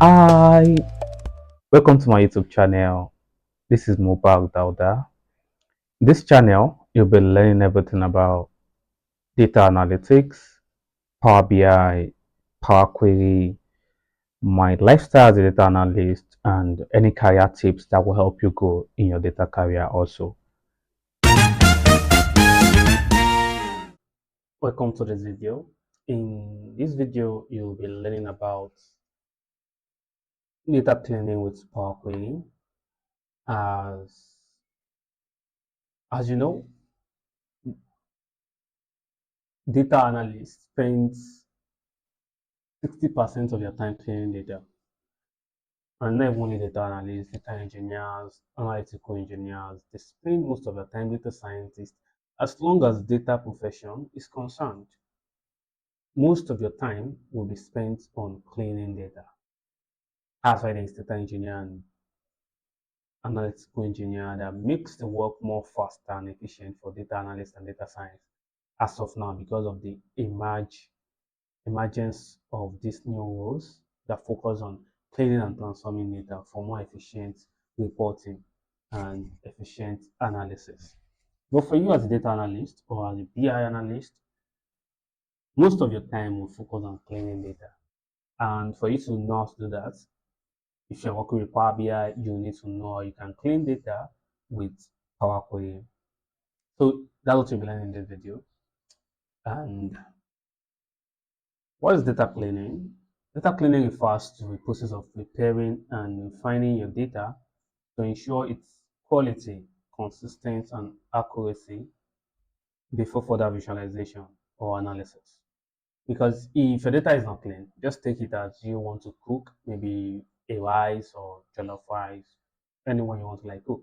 Hi, welcome to my YouTube channel. This is Mobile Dauda. This channel, you'll be learning everything about data analytics, Power BI, Power Query, my lifestyle as a data analyst, and any career tips that will help you grow in your data career also. Welcome to this video. In this video, you'll be learning about data cleaning with Power Query. As, as you know, data analyst spends 60% of your time cleaning data. And not only data analysts, data engineers, analytical engineers, they spend most of their time, data scientists, as long as data profession is concerned. Most of your time will be spent on cleaning data. That's why there's data engineer and analytical engineer that makes the work more faster and efficient for data analysts and data science as of now because of the emergence of these new roles that focus on cleaning and transforming data for more efficient reporting and efficient analysis. But for you as a data analyst or as a BI analyst, most of your time will focus on cleaning data. And for you to know how to do that, if you're working with Power BI, you need to know how you can clean data with Power Query. So that's what you'll be learning in this video. And what is data cleaning? Data cleaning refers to the process of preparing and refining your data to ensure its quality, consistency, and accuracy before further visualization or analysis. Because if your data is not clean, just take it as you want to cook maybe a rice or jollof rice, anyone you want to like cook.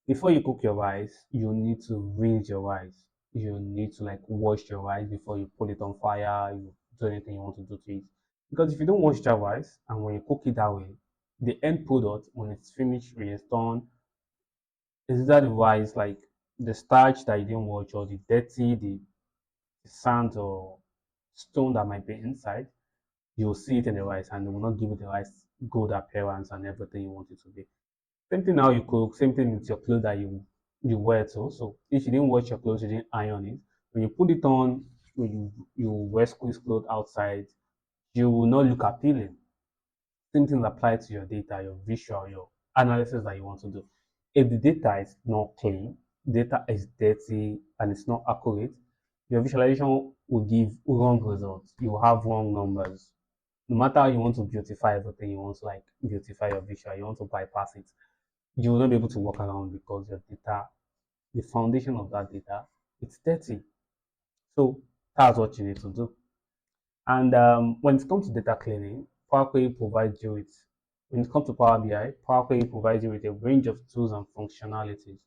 Before you cook your rice, you need to rinse your rice. You need to like wash your rice before you put it on fire, you do anything you want to do to it. Because if you don't wash that rice and when you cook it that way, the end product, when it's finished, when it's done, is that the rice like the starch that you didn't wash or the dirty, the sand or stone that might be inside, you'll see it in the rice and it will not give it the rice good appearance and everything you want it to be. Same thing how you cook, same thing with your clothes that you wear too. So if you didn't wash your clothes, you didn't iron it, when you put it on, when you wear squeeze clothes outside, you will not look appealing. Same thing apply to your data, your visual, your analysis that you want to do. If the data is not clean, data is dirty and it's not accurate, your visualization will give wrong results. You will have wrong numbers. No matter how you want to beautify everything, you want to like beautify your visual, you want to bypass it, you will not be able to walk around because your data, the foundation of that data, it's dirty. So that's what you need to do. And when it comes to data cleaning, Power Query provides you with, when it comes to Power BI, Power Query provides you with a range of tools and functionalities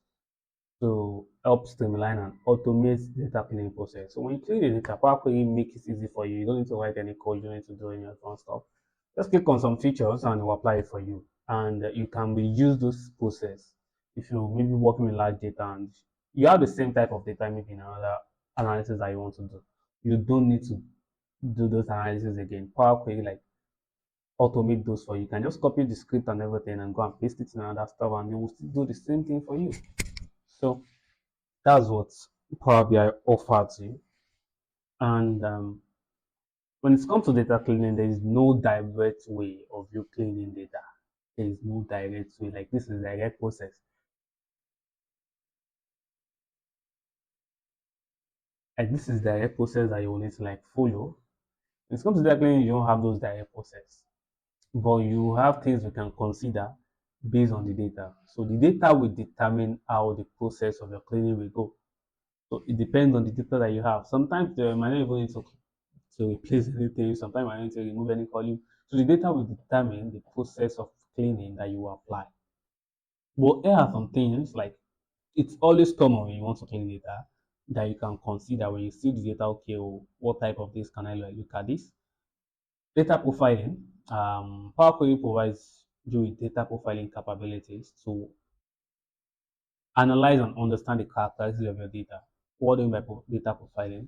to help streamline and automate the data cleaning process. So when you clean the data, Power Query makes it easy for you. You don't need to write any code, you don't need to do any advanced stuff. Just click on some features and it will apply it for you. And you can reuse those process if you're maybe working with large data and you have the same type of data maybe in another analysis that you want to do. You don't need to do those analysis again. Power Query like automate those for you. You can just copy the script and everything and go and paste it in another stuff and it will still do the same thing for you. So that's what Power BI offers you. And when it comes to data cleaning, there is no direct way of you cleaning data. There is no direct way. Like this is a direct process. Like this is the direct process that you will need to like follow. When it comes to data cleaning, you don't have those direct process, but you have things you can consider based on the data. So the data will determine how the process of your cleaning will go. So it depends on the data that you have. Sometimes you might not even need to replace anything. Sometimes I need to remove any column. So the data will determine the process of cleaning that you apply. But here are some things like it's always common when you want to clean data that you can consider when you see the data. Okay, oh, what type of this can I look at this? Data profiling. Power Query provides you with data profiling capabilities to analyze and understand the characteristics of your data. What do you mean by data profiling?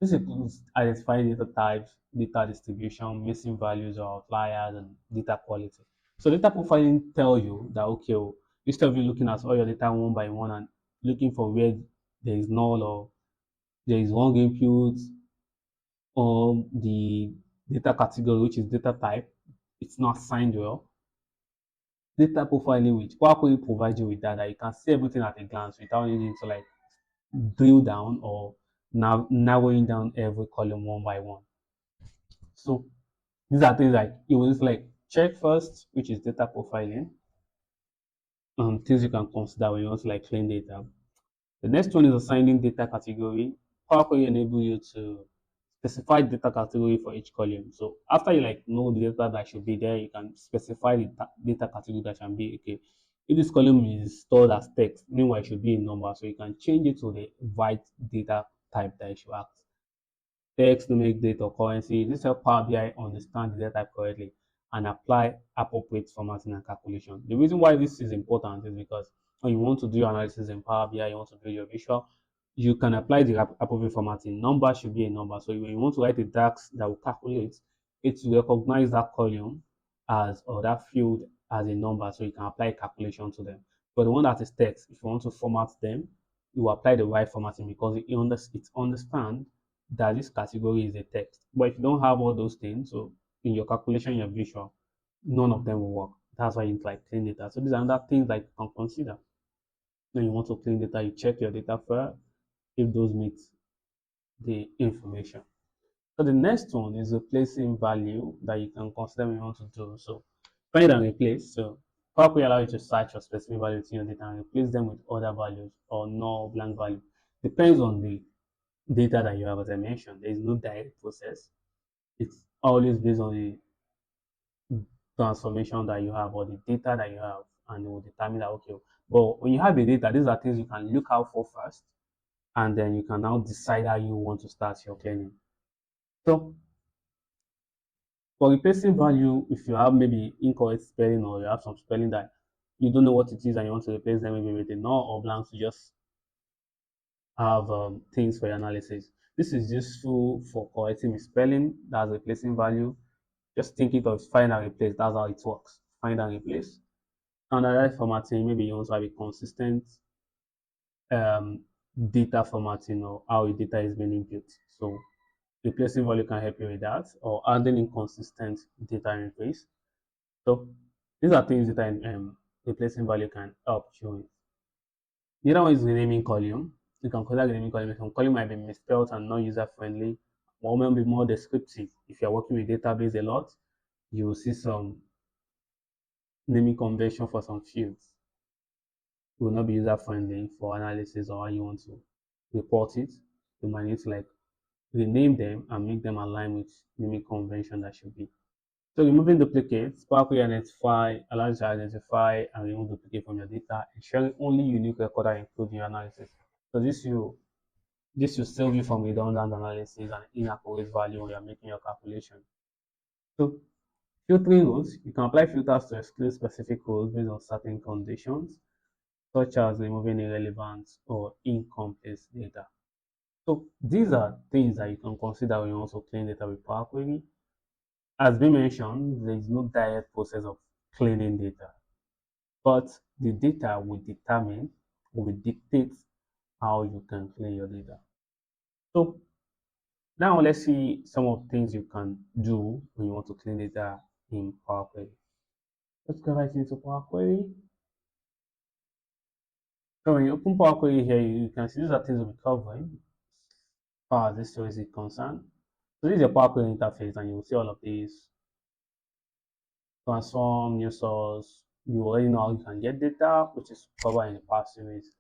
This includes identifying data types, data distribution, missing values or outliers, and data quality. So data profiling tell you that okay, oh, instead of you looking at all your data one by one and looking for where there is null or there is wrong input or the data category, which is data type, it's not assigned well. Data profiling, which Power Query provides you with that you can see everything at a glance without needing to like drill down or now narrowing down every column one by one. So these are things like it was like check first, which is data profiling, things you can consider when you want to like clean data. The next one is assigning data category. Power Query enable you to specify data category for each column. So after you like know the data that should be there, you can specify the data category that can be okay. If this column is stored as text, meanwhile it should be a number, so you can change it to the right data type that it should act. Text, numeric data, or currency. This helps Power BI understand the data type correctly and apply appropriate formatting and calculation. The reason why this is important is because when you want to do your analysis in Power BI, you want to do your visual, you can apply the appropriate formatting. Number should be a number. So when you want to write a DAX that will calculate, it will recognize that column as or that field as a number, so you can apply calculation to them. But the one that is text, if you want to format them, you apply the right formatting because it understands that this category is a text. But if you don't have all those things, so in your calculation, your visual, none of them will work. That's why you need to like clean data. So these are other things like you can consider. When you want to clean data, you check your data first if those meet the information. So the next one is replacing value that you can consider when you want to do. So find and replace. So Power Query allows you to search for specific values in your data and replace them with other values or null blank value. Depends on the data that you have, as I mentioned. There is no direct process. It's always based on the transformation that you have or the data that you have, and it will determine that okay. But when you have the data, these are things you can look out for first, and then you can now decide how you want to start your cleaning. So for replacing value, if you have maybe incorrect spelling or you have some spelling that you don't know what it is and you want to replace them maybe with a null or blank to just have things for your analysis. This is useful for correcting misspelling, that's replacing value. Just think it of find and replace, that's how it works. Find and replace. Standardized formatting, maybe you want to have a consistent um, data formatting or how your data is being input. So replacing value can help you with that, or adding inconsistent data in place. So these are things that replacing value can help you with. The other one is renaming column. You can consider renaming column. Some column might be misspelled and not user friendly, or maybe more descriptive. If you're working with database a lot, you will see some naming convention for some fields. It will not be user friendly for analysis or how you want to report it. You might need to like rename them and make them align with naming convention that should be. So removing duplicates, Power Query allows you to identify and remove duplicate from your data, ensuring only unique record are included in your analysis. So this will save you from redundant analysis and inaccurate value when you're making your calculation. So filtering rules, you can apply filters to exclude specific rules based on certain conditions, such as removing irrelevant or incomplete data. So these are things that you can consider when you also clean data with Power Query. As we mentioned, there is no direct process of cleaning data, but the data will determine or will dictate how you can clean your data. So now let's see some of the things you can do when you want to clean data in Power Query. Let's go right into Power Query. So when you open Power Query here, you can see these are things we'll be covering as far as this story is concerned. So this is your Power Query interface, and you will see all of these. Transform, new source. You already know how you can get data, which is covered in the past series.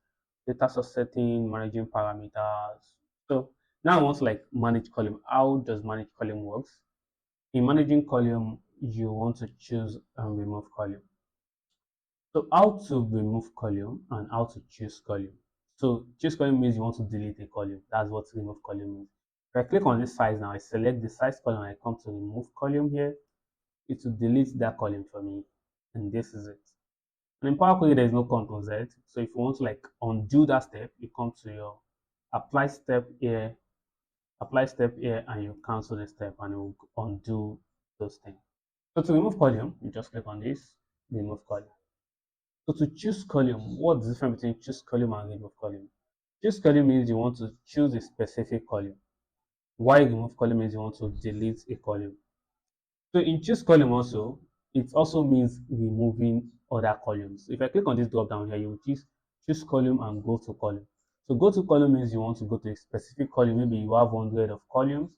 Data source setting, managing parameters. So now I want to like manage column. How does manage column works? In managing column, you want to choose and remove column. So how to remove column and how to choose column. So choose column means you want to delete a column. That's what remove column means. If I click on this size now, I select the size column, I come to remove column here. It will delete that column for me, and this is it. And in Power Query, there is no Ctrl Z. So if you want to like undo that step, you come to your apply step here apply step here, and you cancel the step, and it will undo those things. So to remove column, you just click on this, remove column. So to choose column, what's the difference between choose column and remove column? Choose column means you want to choose a specific column, while remove column means you want to delete a column. So in choose column also, it also means removing other columns. If I click on this drop down here, you will choose column and go to column. So go to column means you want to go to a specific column. Maybe you have 100 of columns.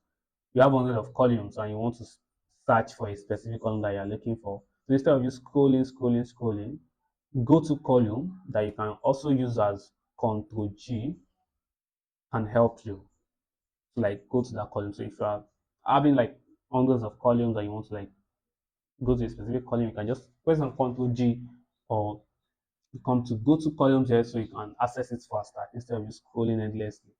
You have 100 of columns and you want to search for a specific column that you are looking for. So instead of just scrolling, go to column that you can also use as Control G and help you to like go to that column. So if you are having like hundreds of columns and you want to like go to a specific column, you can just press on Control G, or you come to go to columns here so you can access it faster instead of just scrolling endlessly.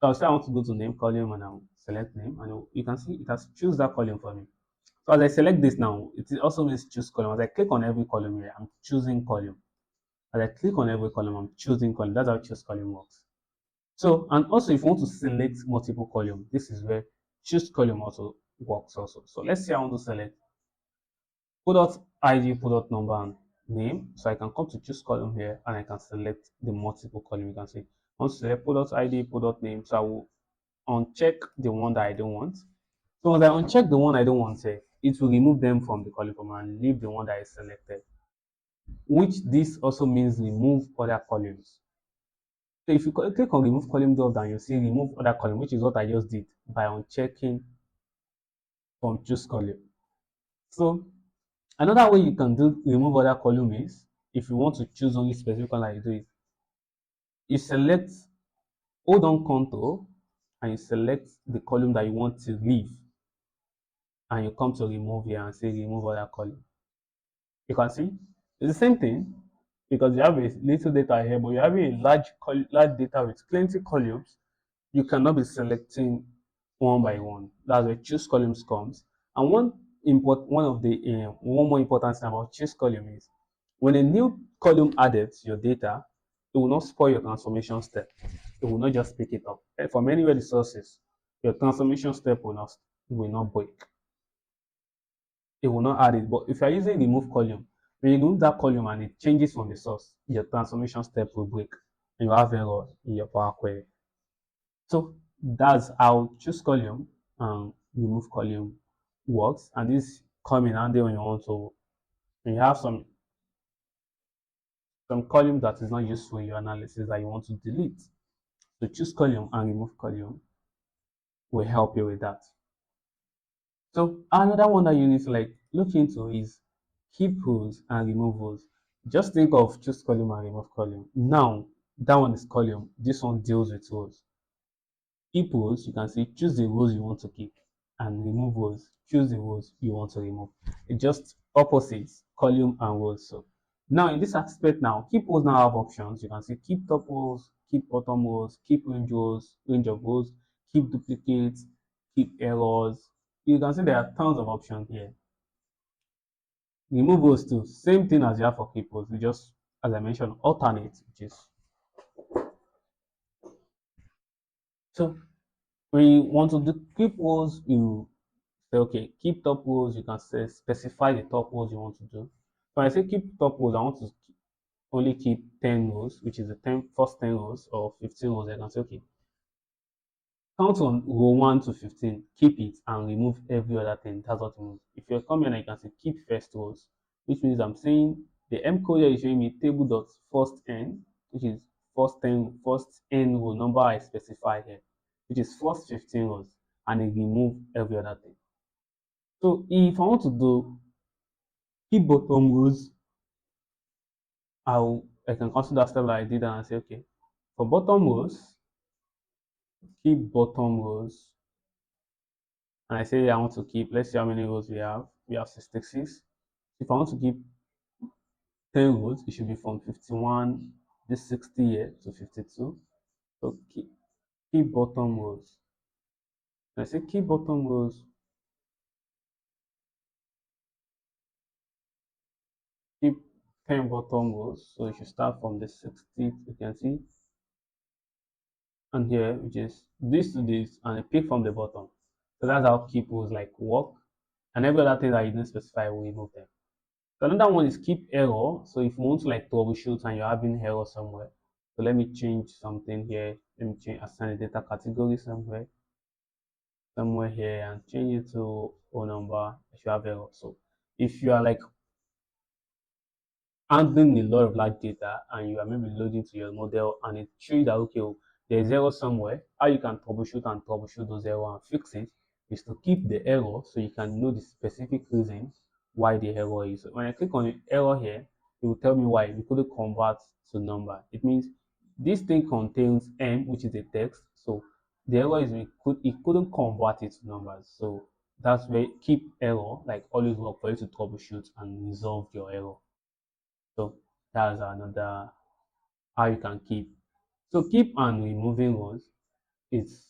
So I'll say I want to go to name column and I'll select name, and you can see it has choose that column for me. So as I select this now, it also means choose column. As I click on every column here, I'm choosing column. As I click on every column, I'm choosing column. That's how choose column works. So, and also if you want to select multiple column, this is where choose column also works also. So let's say I want to select product ID, product number, and name. So I can come to choose column here and I can select the multiple column. You can see I want to select product ID, product name. So I will uncheck the one that I don't want. So once I uncheck the one I don't want, it will remove them from the column form and leave the one that is selected, which this also means remove other columns. So if you click on remove column drop down, you see remove other column, which is what I just did by unchecking from choose column. So another way you can do remove other column is if you want to choose only specific column like you do it, you select, hold on control, and you select the column that you want to leave, and you come to remove here and say remove other column. You can see it's the same thing because you have a little data here, but you have a large data with plenty columns. You cannot be selecting one by one. That's where choose columns comes. And one more important thing about choose column is when a new column added to your data, it will not spoil your transformation step. It will not just pick it up. From anywhere the sources, your transformation step will not break. It will not add it. But if you are using remove column, when you remove that column and it changes from the source, your transformation step will break and you have error in your Power Query. So that's how choose column and remove column works. And this come in handy when you have some column that is not useful in your analysis that you want to delete. So choose column and remove column will help you with that. So another one that you need to like look into is keep rows and remove rows. Just think of choose column and remove column. Now that one is column. This one deals with rows. Keep rows, you can see choose the rows you want to keep, and remove rows, choose the rows you want to remove. It just opposites column and rows. So now in this aspect now, keep rows now have options. You can see keep top rows, keep bottom rows, keep range of rows, keep duplicates, keep errors. You can see there are tons of options here. Remove rows too, same thing as you have for keep rows. We just, as I mentioned, alternate, which is so when you want to do keep rows, you say, okay, keep top rows, you can say, specify the top rows you want to do. When I say keep top rows, I want to only keep 10 rows, which is the first 10 rows or 15 rows. I can say, okay, count on row 1 to 15, keep it and remove every other thing. That's what it means. If you're coming and you can say keep first rows, which means I'm saying the M code here is showing me table dot first n, which is first n row number I specify here, which is first 15 rows, and it remove every other thing. So if I want to do keep bottom rows, I can cancel that step that I did and say, okay, for bottom rows, keep bottom rows. And I say I want to keep, let's see how many rows we have. We have 66. If I want to keep 10 rows, it should be from 51, this 60 here to 52. So keep bottom rows. And I say keep bottom rows, keep 10 bottom rows. So you should start from the 60th. You can see and here which is this to this and a pick from the bottom. So that's how keep rules like work, and every other thing that you didn't specify will remove them. So another one is keep error. So if you want to like troubleshoot and you're having error somewhere, so let me change something here. Let me change assign a data category somewhere here and change it to O number if you have error. So if you are like handling a lot of large data and you are maybe loading to your model and it shows you that okay, oh, there's error somewhere, how you can troubleshoot those error and fix it is to keep the error so you can know the specific reason why the error is. So when I click on the error here, it will tell me why we couldn't convert to number. It means this thing contains m, which is a text, so the error is it couldn't convert it to numbers. So that's where keep error like always work for you to troubleshoot and resolve your error. So that's another how you can keep. So keep and removing rows is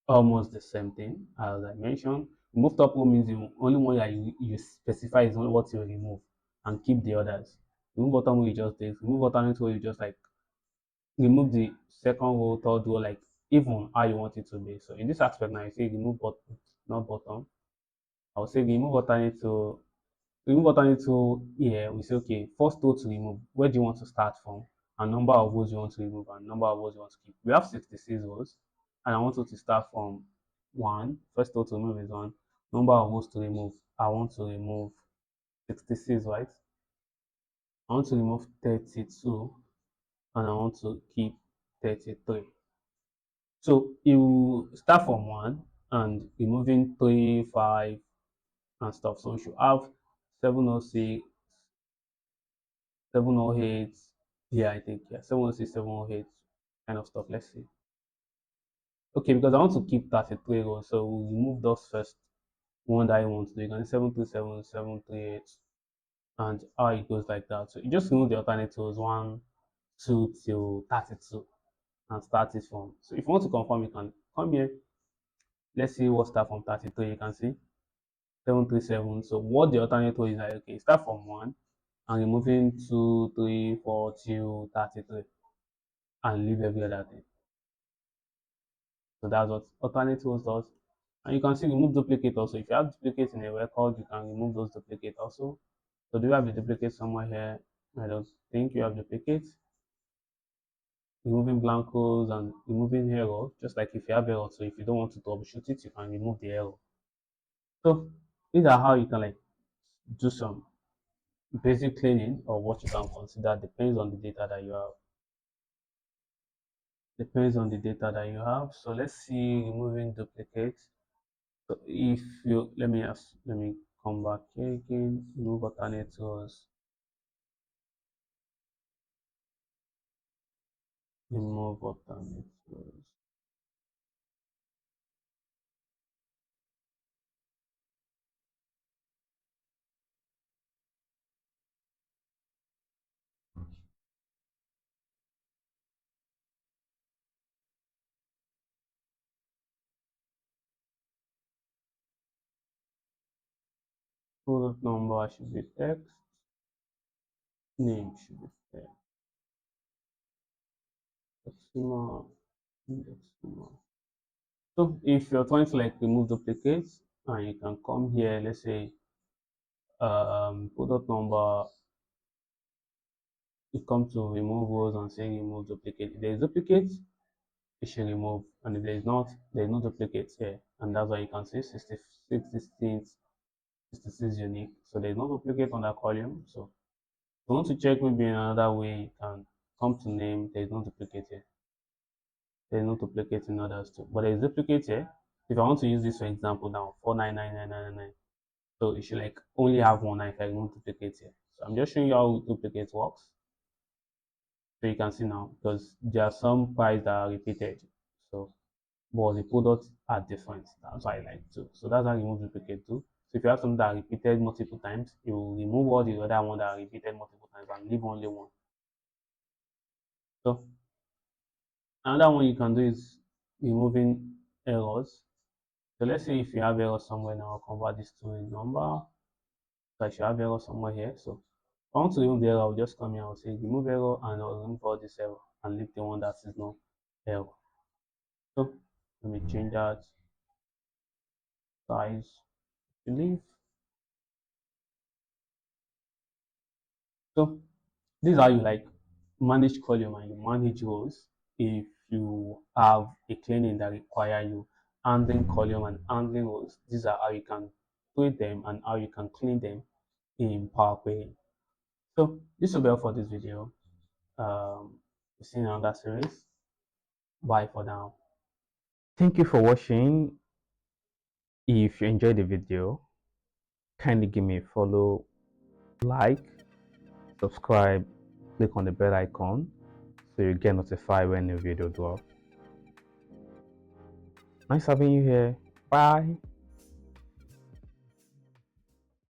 almost the same thing as I mentioned. Remove top row means the only one that you specify is only what you remove and keep the others. Remove bottom row you just take. Remove alternate row you just like remove the second row, third row, like even how you want it to be. So in this aspect now you say remove bottom, not bottom. I would say remove alternate row. Remove alternate row here, we say, okay, first row to remove, where do you want to start from? And number of rows you want to remove, and number of rows you want to keep. We have 66 rows, and I want you to start from 1. First row to remove is 1. Number of rows to remove, I want to remove 66, right? I want to remove 32, and I want to keep 33. So you start from 1 and removing 3, 5, and stuff. So we should have 706, 708. Yeah, I think, yeah, 706, 708 kind of stuff. Let's see. Okay, because I want to keep 33 rows, so we'll remove those first one that I want to do. You can 727, 738, and how it goes like that. So you just remove the alternate rows 1, 2 till 32 and start it from. So if you want to confirm, you can come here. Let's see what start from 33. You can see 737. So what the alternate row is like, okay, start from 1 and removing 2, 3, 4 till 33 and leave every other thing. So that's what alternate rows does. And you can see remove duplicate also. If you have duplicates in a record, you can remove those duplicates also. So do you have a duplicate somewhere here? I don't think you have duplicates. Removing blank rows and removing error, just like if you have error. So if you don't want to troubleshoot it, you can remove the error. So these are how you can like do some basic cleaning or what you can consider depends on the data that you have. Depends on the data that you have. So let's see removing duplicates. So if you let me come back here again, remove alternatives, remove alternatives. Product number should be text, name should be text, decimal, decimal. So if you're trying to like remove duplicates, and you can come here, let's say product number, you come to remove rows and say remove duplicate. If there is duplicates, it should remove, and if there is not, there is no duplicates here, and that's why you can see 66 distinct, 66 unique. So there is no duplicate on that column. So if you want to check maybe another way, you can come to name. There is no duplicate here. There is no duplicate in others too, but there is duplicate here. If I want to use this for example now, 4999999. So it should like only have one if I remove duplicate here. So I'm just showing you how duplicate works. So you can see now because there are some price that are repeated. So but the products are different. That's why I like to. So that's how you remove duplicate too. So if you have something that are repeated multiple times, you will remove all the other one that are repeated multiple times and leave only one. So another one you can do is removing errors. So let's say if you have error somewhere now, I'll convert this to a number. So I should have error somewhere here. So if I want to remove the error, I'll just come here, I'll say remove error and I'll remove all this error and leave the one that is not. L. So let me change that size to leave. So this is how you like manage column and you manage rows. If you have a cleaning that require you handling column and handling rows, these are how you can create them and how you can clean them in Power Query. So this will be all for this video. We'll see you in another series. Bye for now. Thank you for watching. If you enjoyed the video, kindly give me a follow, like, subscribe, click on the bell icon so you get notified when new video drop. Nice having you here. Bye.